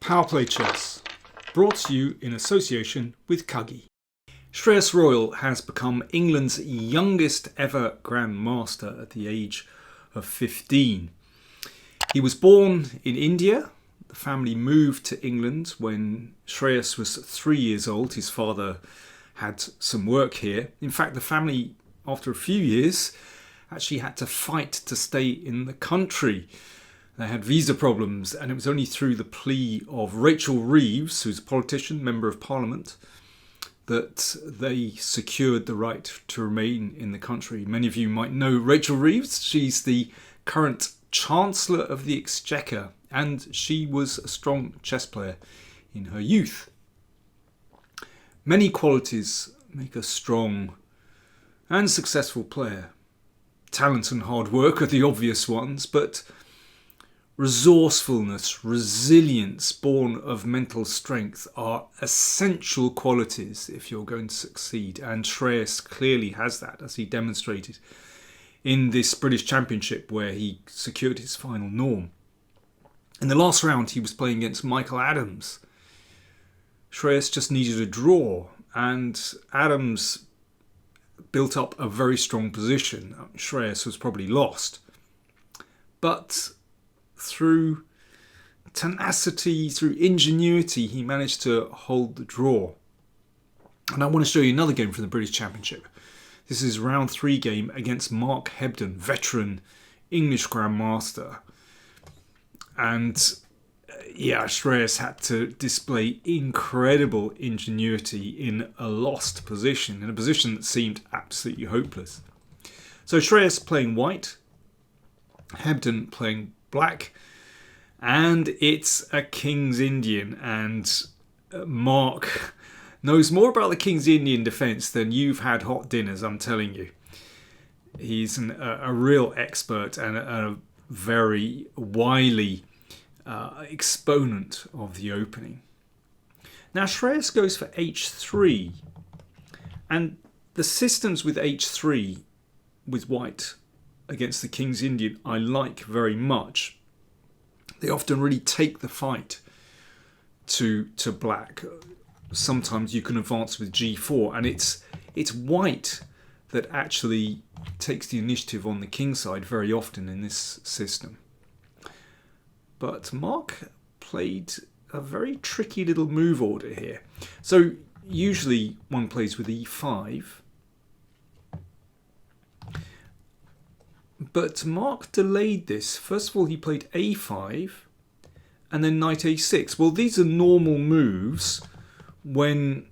PowerPlayChess, brought to you in association with Kagi. Shreyas Royal has become England's youngest ever Grandmaster at the age of 15. He was born in India. The family moved to England when Shreyas was 3 years old. His father had some work here. In fact, the family, after a few years, actually had to fight to stay in the country. They had visa problems, and it was only through the plea of Rachel Reeves, who's a politician, Member of Parliament, that they secured the right to remain in the country. Many of you might know Rachel Reeves. She's the current Chancellor of the Exchequer, and she was a strong chess player in her youth. Many qualities make a strong and successful player. Talent and hard work are the obvious ones, but resourcefulness, resilience born of mental strength are essential qualities if you're going to succeed. And Shreyas clearly has that, as he demonstrated in this British Championship where he secured his final norm. In the last round he was playing against Michael Adams. Shreyas just needed a draw, and Adams built up a very strong position. Shreyas was probably lost. But through tenacity, through ingenuity, he managed to hold the draw. And I want to show you another game from the British Championship. This is round 3 game against Mark Hebden, veteran English Grandmaster. And Shreyas had to display incredible ingenuity in a lost position, in a position that seemed absolutely hopeless. So Shreyas playing white, Hebden playing black, and it's a King's Indian, and Mark knows more about the King's Indian defence than you've had hot dinners, I'm telling you. He's a real expert and a very wily exponent of the opening. Now Shreyas goes for h3, and the systems with h3 with white against the King's Indian I like very much. They often really take the fight to black. Sometimes you can advance with g4, and it's white that actually takes the initiative on the king side very often in this system. But Mark played a very tricky little move order here. So usually one plays with e5. But Mark delayed this. First of all, he played a5 and then knight a6. Well, these are normal moves when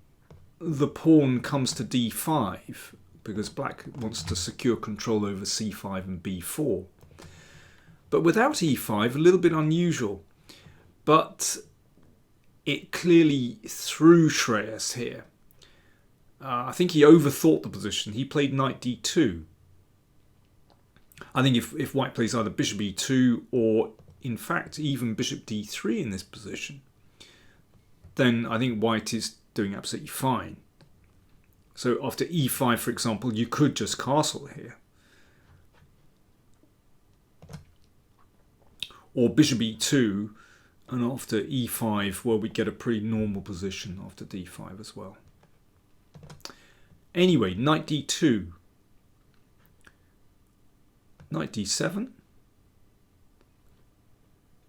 the pawn comes to d5, because black wants to secure control over c5 and b4. But without e5, a little bit unusual. But it clearly threw Shreyas here. I think he overthought the position. He played knight d2. I think if white plays either bishop e2 or, in fact, even bishop d3 in this position, then I think white is doing absolutely fine. So after e5, for example, you could just castle here. Or bishop e2, and after e5, well, we get a pretty normal position after d5 as well. Anyway, knight d2. Knight d7,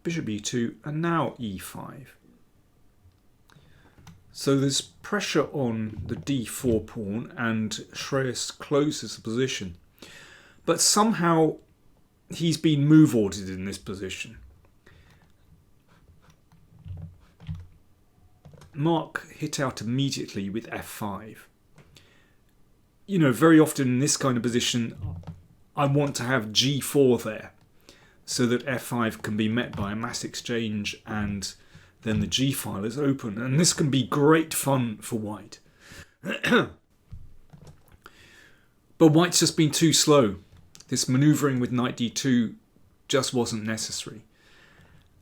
bishop e2, and now e5. So there's pressure on the d4 pawn, and Shreyas closes the position. But somehow he's been move ordered in this position. Mark hit out immediately with f5. You know, very often in this kind of position, I want to have g4 there so that f5 can be met by a mass exchange and then the g file is open. And this can be great fun for white. But white's just been too slow. This manoeuvring with knight d2 just wasn't necessary.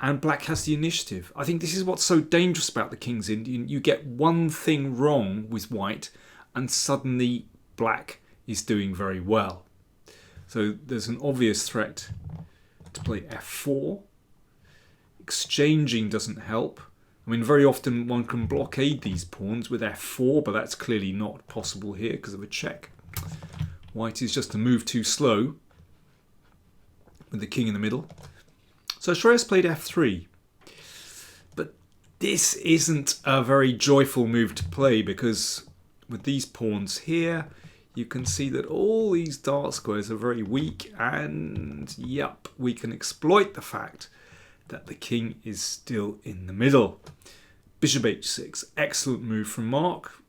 And black has the initiative. I think this is what's so dangerous about the King's Indian. You get one thing wrong with white and suddenly black is doing very well. So there's an obvious threat to play f4. Exchanging doesn't help. I mean, very often one can blockade these pawns with f4, but that's clearly not possible here because of a check. White is just a move too slow with the king in the middle. So Shreyas played f3. But this isn't a very joyful move to play because with these pawns here, you can see that all these dark squares are very weak, and yep, we can exploit the fact that the king is still in the middle. Bishop h6, excellent move from Mark.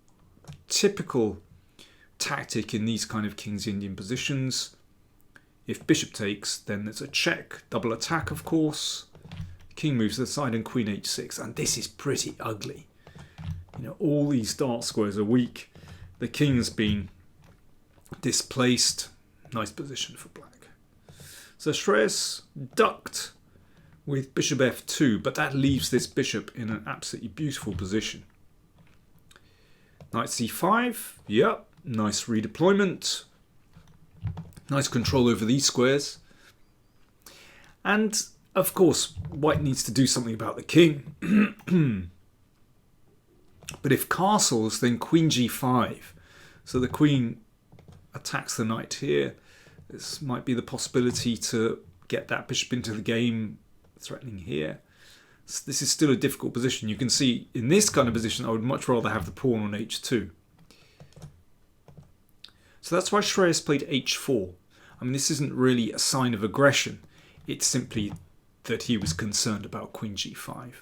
Typical tactic in these kind of King's Indian positions. If bishop takes, then there's a check, double attack of course. King moves to the side and queen h6, and this is pretty ugly. You know, all these dark squares are weak. The king's been displaced. Nice position for black. So Shreyas ducked with bishop f2, but that leaves this bishop in an absolutely beautiful position. Knight c5, yep, nice redeployment. Nice control over these squares. And of course, white needs to do something about the king. But if castles, then queen g5. So the queen attacks the knight here. This might be the possibility to get that bishop into the game, threatening here. So this is still a difficult position. You can see in this kind of position, I would much rather have the pawn on h2. So that's why Shreyas played h4. I mean, this isn't really a sign of aggression. It's simply that he was concerned about queen g5.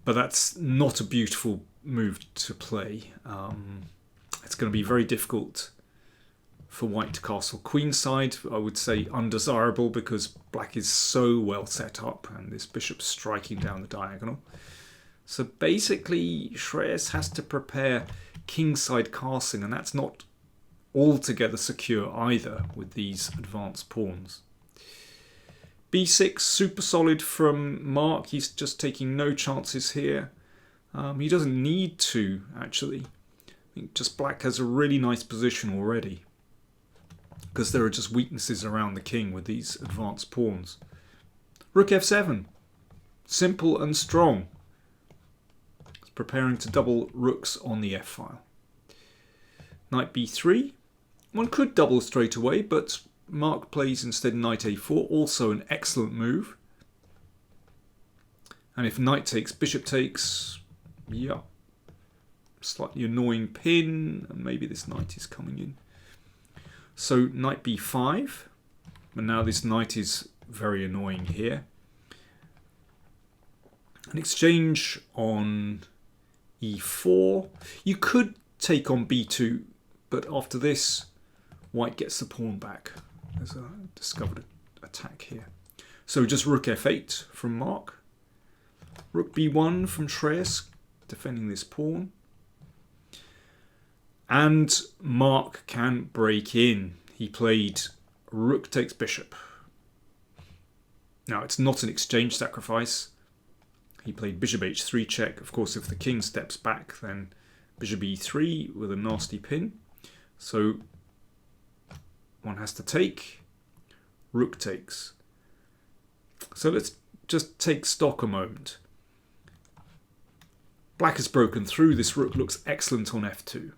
But that's not a beautiful move to play. It's going to be very difficult for white to castle queenside. I would say undesirable because black is so well set up and this bishop's striking down the diagonal. So basically Shreyas has to prepare kingside castling, and that's not altogether secure either with these advanced pawns. b6, super solid from Mark. He's just taking no chances here. He doesn't need to, actually. I think just black has a really nice position already because there are just weaknesses around the king with these advanced pawns. Rook f7. Simple and strong. It's preparing to double rooks on the f-file. Knight b3. One could double straight away, but Mark plays instead knight a4, also an excellent move. And if knight takes, bishop takes, yeah, slightly annoying pin, and maybe this knight is coming in. So knight b5, and now this knight is very annoying here. An exchange on e4. You could take on b2, but after this, white gets the pawn back. There's a discovered attack here. So just rook f8 from Mark. Rook b1 from Shreyas, defending this pawn. And Mark can break in. He played rook takes bishop. Now it's not an exchange sacrifice. He played bishop h3 check. Of course, if the king steps back, then bishop e3 with a nasty pin. So one has to take. Rook takes. So let's just take stock a moment. Black has broken through. This rook looks excellent on f2.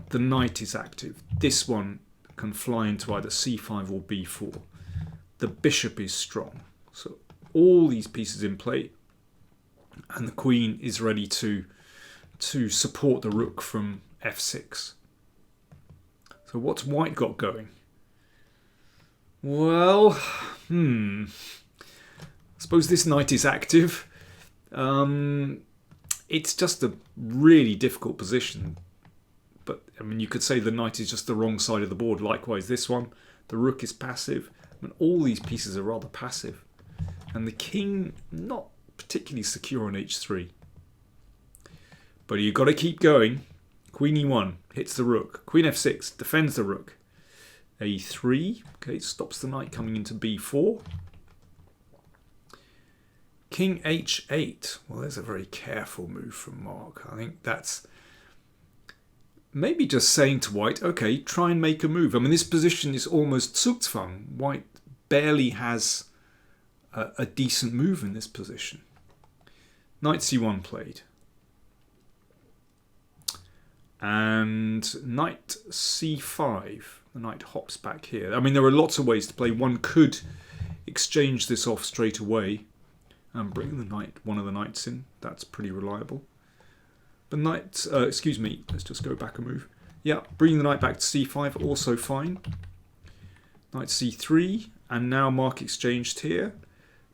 The knight is active. This one can fly into either c5 or b4. The bishop is strong. So all these pieces in play. And the queen is ready to support the rook from f6. So what's white got going? Well, I suppose this knight is active. It's just a really difficult position. But, I mean, you could say the knight is just the wrong side of the board. Likewise, this one, the rook is passive. I mean, all these pieces are rather passive. And the king, not particularly secure on h3. But you've got to keep going. Queen e1 hits the rook. Queen f6 defends the rook. a3, okay, stops the knight coming into b4. King h8. Well, there's a very careful move from Mark. I think that's maybe just saying to white, okay, try and make a move. I mean, this position is almost Zugzwang. White barely has a decent move in this position. Knight c1 played. And knight c5. The knight hops back here. I mean, there are lots of ways to play. One could exchange this off straight away and bring the knight, one of the knights in. That's pretty reliable. But knight, excuse me, let's just go back a move. Yeah, bringing the knight back to c5, also fine. Knight c3, and now Mark exchanged here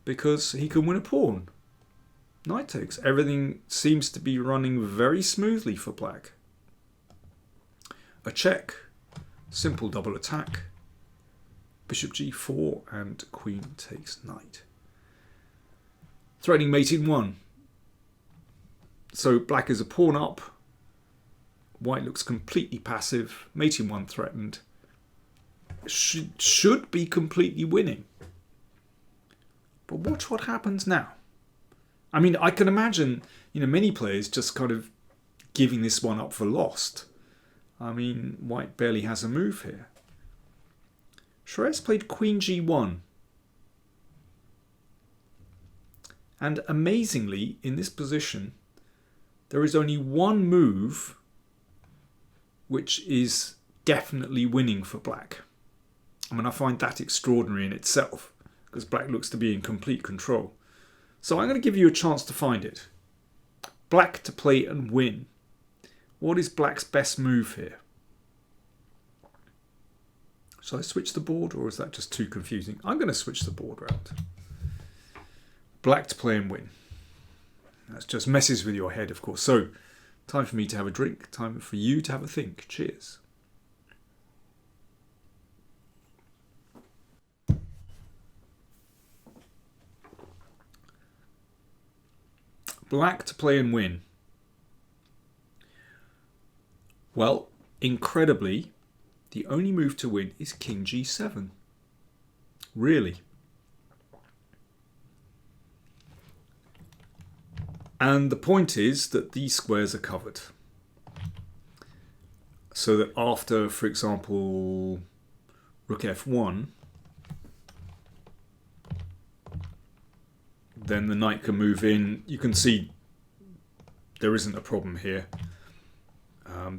because he can win a pawn. Knight takes. Everything seems to be running very smoothly for black. A check, simple double attack, bishop g4, and queen takes knight. Threatening mate in 1. So black is a pawn up. White looks completely passive. Mate in 1 threatened. Should be completely winning. But watch what happens now. I mean, I can imagine, many players just kind of giving this one up for lost. I mean, white barely has a move here. Shreyas played queen g1. And amazingly, in this position, there is only one move which is definitely winning for black. I mean, I find that extraordinary in itself, because black looks to be in complete control. So I'm going to give you a chance to find it. Black to play and win. What is black's best move here? Shall I switch the board, or is that just too confusing? I'm going to switch the board round. Black to play and win. That just messes with your head, of course. So, time for me to have a drink. Time for you to have a think. Cheers. Black to play and win. Well, incredibly, the only move to win is king g7. Really. And the point is that these squares are covered. So that after, for example, rook f1, then the knight can move in. You can see there isn't a problem here.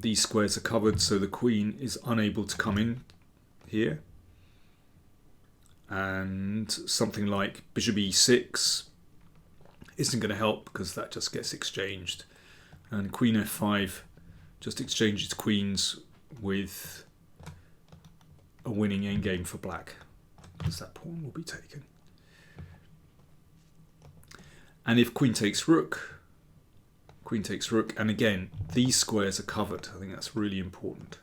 These squares are covered, so the queen is unable to come in here. And something like bishop e6 isn't going to help because that just gets exchanged. And queen f5 just exchanges queens with a winning endgame for black, because that pawn will be taken. And if queen takes rook, and again, these squares are covered. I think that's really important.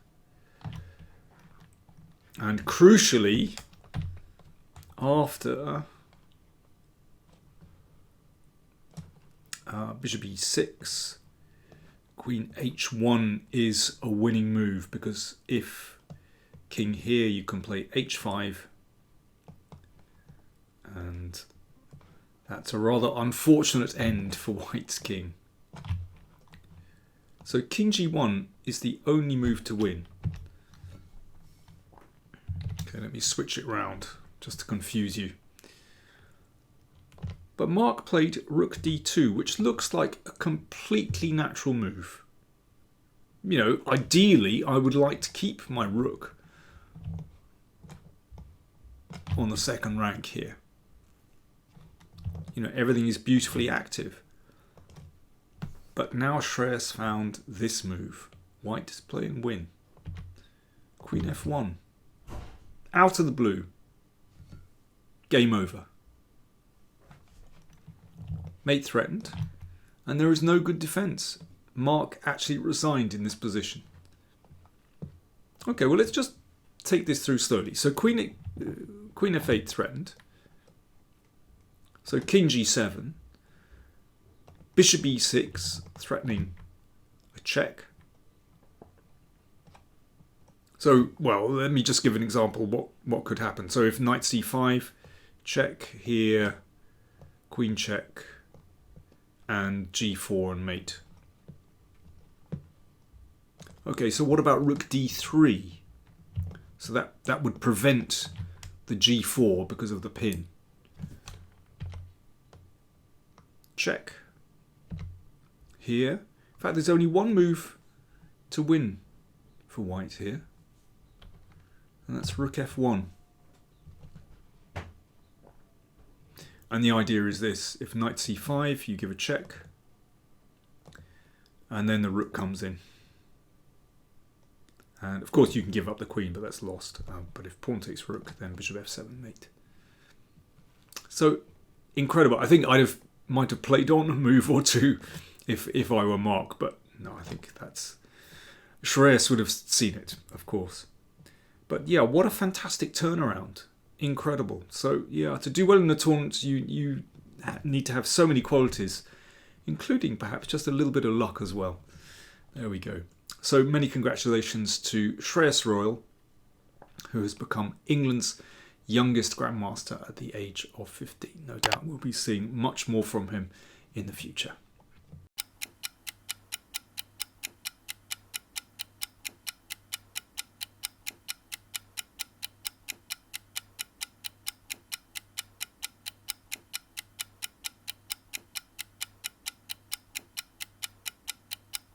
And crucially, after bishop e6, queen h1 is a winning move, because if king here, you can play h5, and that's a rather unfortunate end for white's king. So king g1 is the only move to win. Okay, let me switch it round just to confuse you. But Mark played rook d2, which looks like a completely natural move. Ideally, I would like to keep my rook on the second rank here. Everything is beautifully active. But now Shreyas found this move. White to play and win. Queen f1. Out of the blue. Game over. Mate threatened. And there is no good defence. Mark actually resigned in this position. Okay, well, let's just take this through slowly. So queen f8 threatened. So king g7. Bishop e6, threatening a check. So, well, let me just give an example what could happen. So if knight c5, check here, queen check, and g4 and mate. Okay, so what about rook d3? So that would prevent the g4 because of the pin. check here. In fact, there's only one move to win for white here, and that's rook f1. And the idea is this: if knight c5, you give a check, and then the rook comes in. And of course you can give up the queen, but that's lost. But if pawn takes rook, then bishop f7 mate. So incredible. I think might have played on a move or two if I were Mark, but no, I think that's Shreyas would have seen it, of course. But yeah, what a fantastic turnaround. Incredible. So yeah, to do well in the tournament, you need to have so many qualities, including perhaps just a little bit of luck as well. There we go. So many congratulations to Shreyas Royal, who has become England's youngest Grandmaster at the age of 15. No doubt we'll be seeing much more from him in the future.